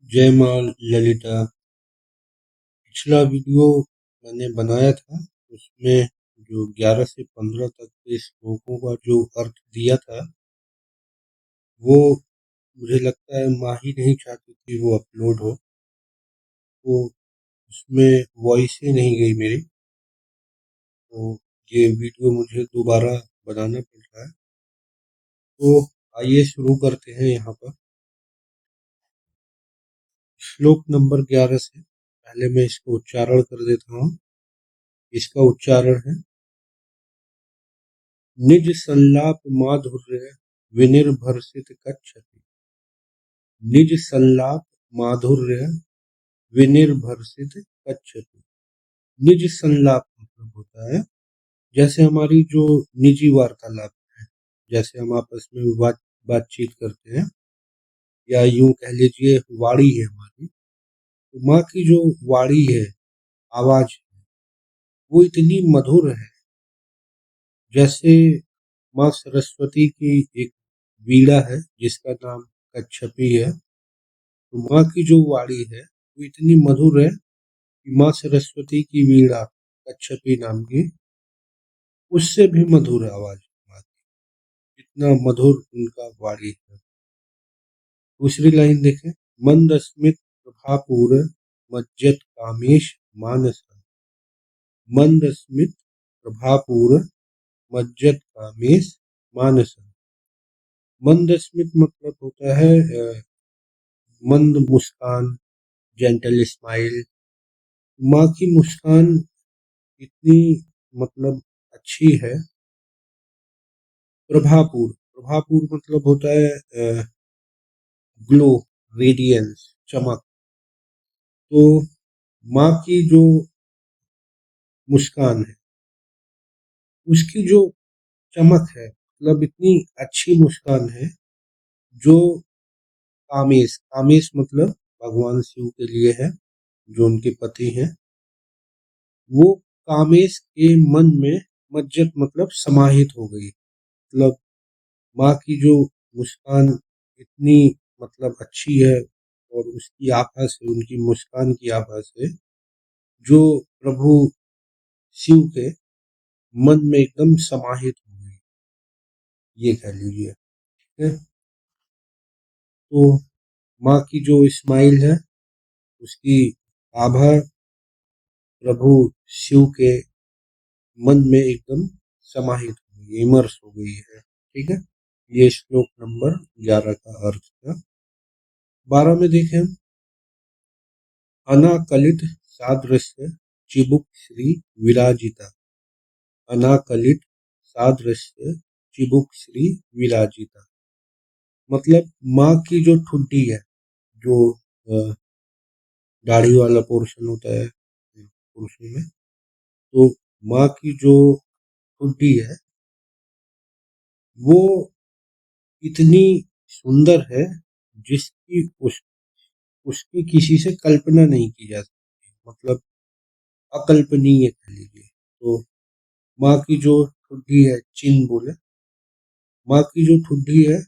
जय माँ ललिता। पिछला वीडियो मैंने बनाया था, उसमें जो 11 से 15 तक के श्लोकों का जो अर्थ दिया था, वो मुझे लगता है माँ ही नहीं चाहती थी वो अपलोड हो, तो उसमें वॉइस ही नहीं गई मेरी, तो ये वीडियो मुझे दोबारा बनाना पड़ रहा है। तो आइए शुरू करते हैं। यहाँ पर श्लोक नंबर 11 से पहले मैं इसको उच्चारण कर देता हूँ। इसका उच्चारण है, निज संलाप माधुर्य विनिर्भरसित कच्छति। निज संलाप माधुर्य विनिर्भरसित कच्छति। निज संलाप मतलब होता है जैसे हमारी जो निजी वार्तालाप है, जैसे हम आपस में बातचीत करते हैं, या यूं कह लीजिए वाणी है हमारी, तो माँ की जो वाणी है, आवाज है, वो इतनी मधुर है जैसे माँ सरस्वती की एक वीणा है जिसका नाम कच्छपी है। तो माँ की जो वाणी है वो इतनी मधुर है कि माँ सरस्वती की वीणा कच्छपी नाम की, उससे भी मधुर आवाज माँ की, इतना मधुर उनका वाणी है। दूसरी लाइन देखें, मंद स्मित प्रभापूर मज्जत कामेश मानस। मंद स्मित प्रभापूर मज्जत कामेश मानस। मंद स्मित मतलब होता है मंद मुस्कान, जेंटल स्माइल। माँ की मुस्कान इतनी मतलब अच्छी है। प्रभापूर, प्रभापूर मतलब होता है ग्लो, रेडियंस, चमक। तो माँ की जो मुस्कान है, उसकी जो चमक है, मतलब इतनी अच्छी मुस्कान है जो कामेश, कामेश मतलब भगवान शिव के लिए है, जो उनके पति हैं, वो कामेश के मन में मज्जत मतलब समाहित हो गई। मतलब माँ की जो मुस्कान इतनी मतलब अच्छी है, और उसकी आभा से, उनकी मुस्कान की आभा से जो प्रभु शिव के मन में एकदम समाहित हो गई, ये कह लीजिए। ठीक है, तो माँ की जो स्माइल है, उसकी आभा प्रभु शिव के मन में एकदम समाहित हो गई, इमर्स हो गई है। ठीक है, ये श्लोक नंबर 11 का अर्थ था। 12 में देखें हम, अनाकलित सादृश्य चिबुक श्री विराजिता। अनाकलित सादृश्य चिबुक श्री विराजिता मतलब माँ की जो ठुड्डी है, जो दाढ़ी वाला पोर्शन होता है पुरुषों में, तो माँ की जो ठुड्डी है वो इतनी सुंदर है जिसकी उसकी किसी से कल्पना नहीं की जा सकती, मतलब अकल्पनीय कह लीजिए। तो माँ की जो ठुड्डी है, चिन बोले, माँ की जो ठुड्डी है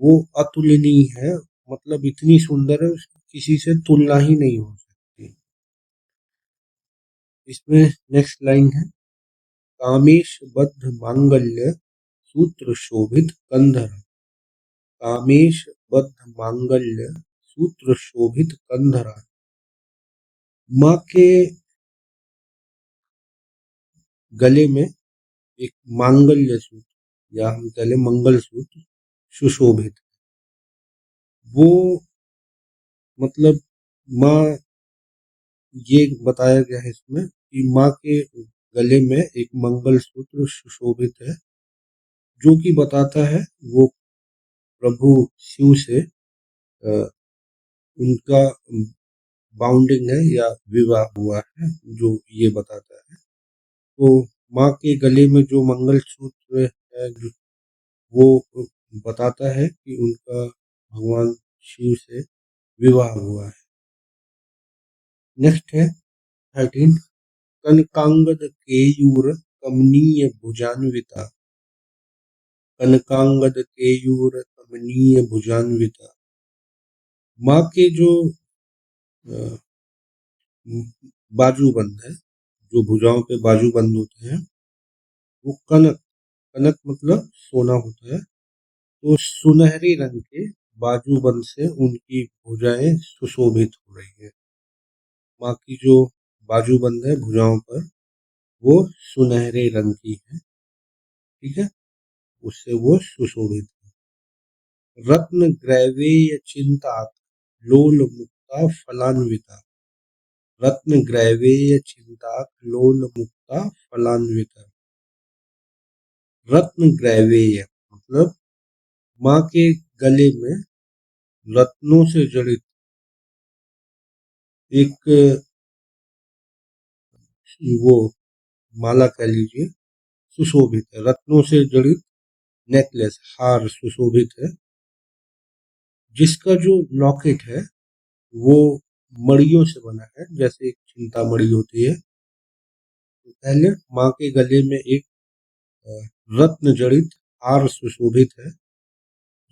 वो अतुलनीय है, मतलब इतनी सुंदर है, उसकी किसी से तुलना ही नहीं हो सकती। इसमें नेक्स्ट लाइन है, कामेश बद्ध मांगल्य सूत्र शोभित कंधर। कामेश बद्ध मांगल्य सूत्र शोभित कंधरा। माँ के गले में एक मांगल्य सूत्र, या हम कह लें मंगल सूत्र, सुशोभित। वो मतलब माँ, ये बताया गया है इसमें कि माँ के गले में एक मंगल सूत्र सुशोभित है, जो कि बताता है वो प्रभु शिव से उनका बाउंडिंग है या विवाह हुआ है, जो ये बताता है। तो माँ के गले में जो मंगल सूत्र है, वो बताता है कि उनका भगवान शिव से विवाह हुआ है। नेक्स्ट है 13, कनकांगद केयूर कमनीय भुजान्विता। कनकांगद केयूर कमनीय भुजान्विता। माँ के जो बाजूबंद है, जो भुजाओं पे बाजूबंद होते हैं, वो कनक, कनक मतलब सोना होता है। तो सुनहरे रंग के बाजूबंद से उनकी भुजाएं सुशोभित हो रही है। माँ की जो बाजूबंद है भुजाओं पर, वो सुनहरे रंग की है, ठीक है, उससे वो सुशोभित है। रत्न ग्रैवेय चिंतात लोल मुक्ता फलान्विता। रत्न ग्रैवेय चिंतात लोल मुक्ता फलान्विता। रत्न ग्रैवेय मतलब माँ के गले में रत्नों से जड़ित एक वो माला कह लीजिए, सुशोभित है, रत्नों से जड़ित नेकलेस, हार सुशोभित है, जिसका जो लॉकेट है वो मड़ियों से बना है, जैसे एक चिंतामणि होती है। तो पहले माँ के गले में एक रत्न जड़ित हार सुशोभित है,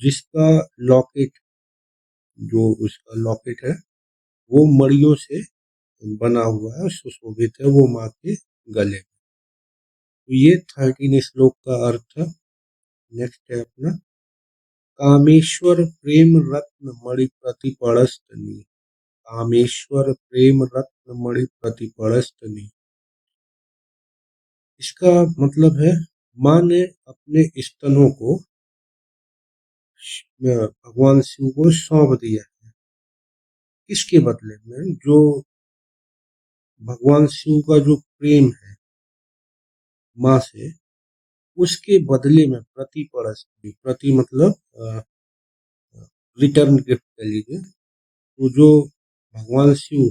जिसका लॉकेट, जो उसका लॉकेट है वो मड़ियों से बना हुआ है, सुशोभित है वो माँ के गले में। तो ये 13 श्लोक का अर्थ है। नेक्स्ट है अपना कामेश्वर प्रेम रत्न मणि प्रतिपड़स्तनी। कामेश्वर प्रेम रत्न मणि प्रतिपड़स्तनी, इसका मतलब है माँ ने अपने स्तनों को भगवान शिव को सौंप दिया है। किसके बदले में? जो भगवान शिव का जो प्रेम है माँ से, उसके बदले में प्रतिपड़स्तनी, प्रति मतलब रिटर्न गिफ्ट कह लीजिए। तो जो भगवान शिव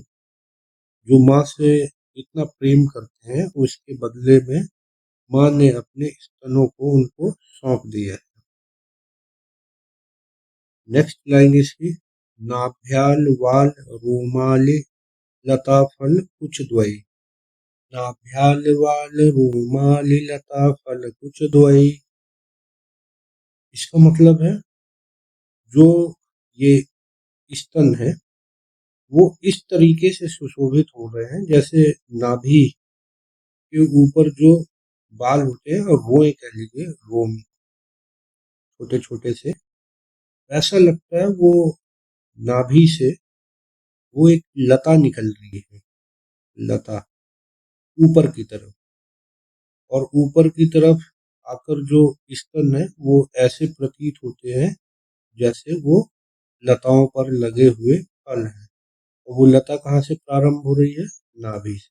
जो माँ से इतना प्रेम करते हैं, उसके बदले में माँ ने अपने स्तनों को उनको सौंप दिया है। नेक्स्ट लाइन इसकी नाभ्याल वाल रोमाले लता फल कुछ द्वयी। नाभ्याल वाल रोमाली लता फल कुछ द्वयी, इसका मतलब है जो ये स्तन है वो इस तरीके से सुशोभित हो रहे हैं जैसे नाभि के ऊपर जो बाल होते हैं और रोए कह लीजिए, रोम छोटे छोटे से, ऐसा लगता है वो नाभि से वो एक लता निकल रही है, लता ऊपर की तरफ। और ऊपर की तरफ आकर जो स्तन है वो ऐसे प्रतीत होते हैं जैसे वो लताओं पर लगे हुए फल हैं। और वो लता कहाँ से प्रारंभ हो रही है? नाभि से।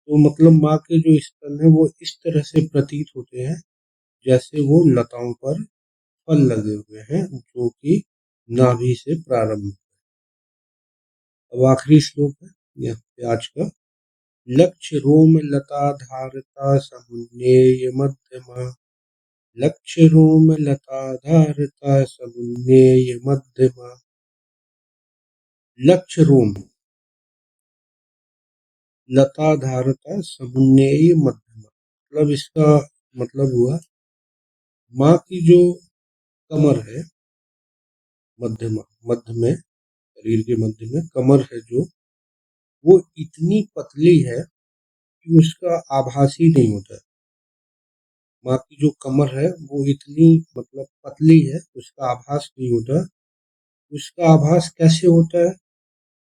तो मतलब माँ के जो स्तन है वो इस तरह से प्रतीत होते हैं जैसे वो लताओं पर फल लगे हुए हैं, जो कि नाभि से प्रारंभ। अब आखिरी श्लोक है यह आज का लक्ष्य रोम लता धारता समुन्नेय मध्यमा। लक्ष्य रोम लता धारता समुन्नेय मध्यमा। लक्ष्य रोम लता धारता समुन्नेय मध्यमा, मतलब इसका मतलब हुआ माँ की जो कमर है, मध्यमा, मध्य में, शरीर के मध्य में कमर है जो, वो इतनी पतली है कि उसका आभास ही नहीं होता है। माँ की जो कमर है वो इतनी मतलब पतली है, उसका आभास नहीं होता। उसका आभास कैसे होता है?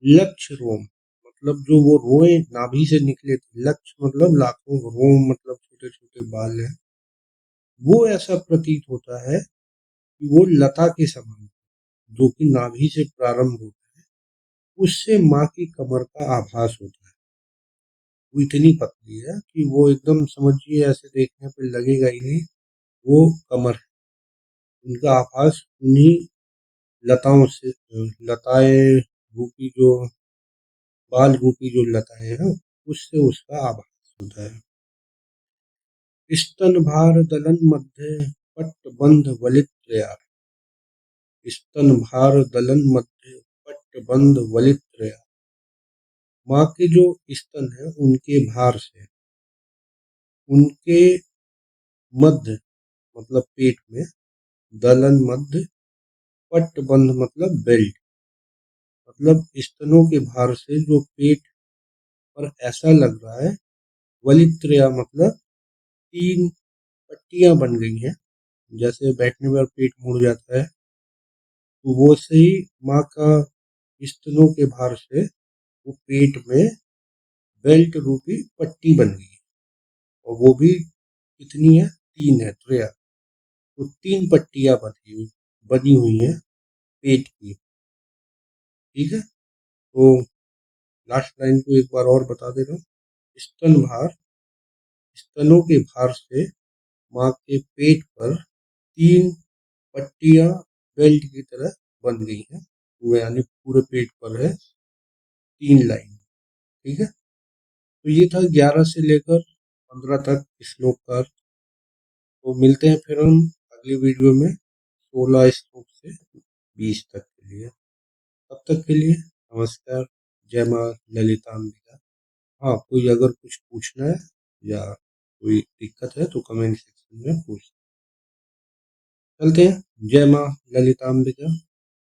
लक्ष्य रोम मतलब जो वो रोए नाभि से निकले थे, लक्ष्य मतलब लाखों, रोम मतलब छोटे छोटे बाल हैं, वो ऐसा प्रतीत होता है कि वो लता के समान, जो कि नाभि से प्रारंभ होता है, उससे माँ की कमर का आभास होता है। वो इतनी पतली है कि वो एकदम समझिए ऐसे देखने पे लगेगा ही नहीं वो कमर है। उनका आभास उन्हीं लताओं से, लताएं रूपी जो बाल रूपी जो लताएं हैं, उससे उसका आभास होता है। स्तन भार दलन मध्य पट्ट बंध वलित्रया। स्तन भार दलन मध्य पट्ट बंध वलित्रया, माँ के जो स्तन है उनके भार से, उनके मध्य मतलब पेट में, दलन मध्य, पट्ट बंध मतलब बेल्ट, मतलब स्तनों के भार से जो पेट पर ऐसा लग रहा है, वलित्रया मतलब 3 पट्टियां बन गई हैं। जैसे बैठने पर पेट मुड़ जाता है, तो वो से ही माँ का स्तनों के भार से वो पेट में बेल्ट रूपी पट्टी बन गई है। और वो भी कितनी है? 3 है, त्रया। तो 3 पट्टियां बनी हुई हैं पेट की। ठीक है, तो लास्ट लाइन को एक बार और बता दे रहा हूँ। स्तन भार, स्तनों के भार से माँ के पेट पर 3 पट्टियां बेल्ट की तरह बन गई हैं। पूरे यानी पूरे पेट पर है 3 लाइन। ठीक है, तो ये था 11 से लेकर 15 तक श्लोक का अर्थ। तो मिलते हैं फिर हम अगली वीडियो में 16 श्लोक से 20 तक के लिए। तब तक के लिए नमस्कार। जय माँ ललिताम्बिका। हाँ, कोई अगर कुछ पूछना है या कोई दिक्कत है तो कमेंट सेक्शन में पूछ। चलते हैं। जय माँ ललिताम्बिका।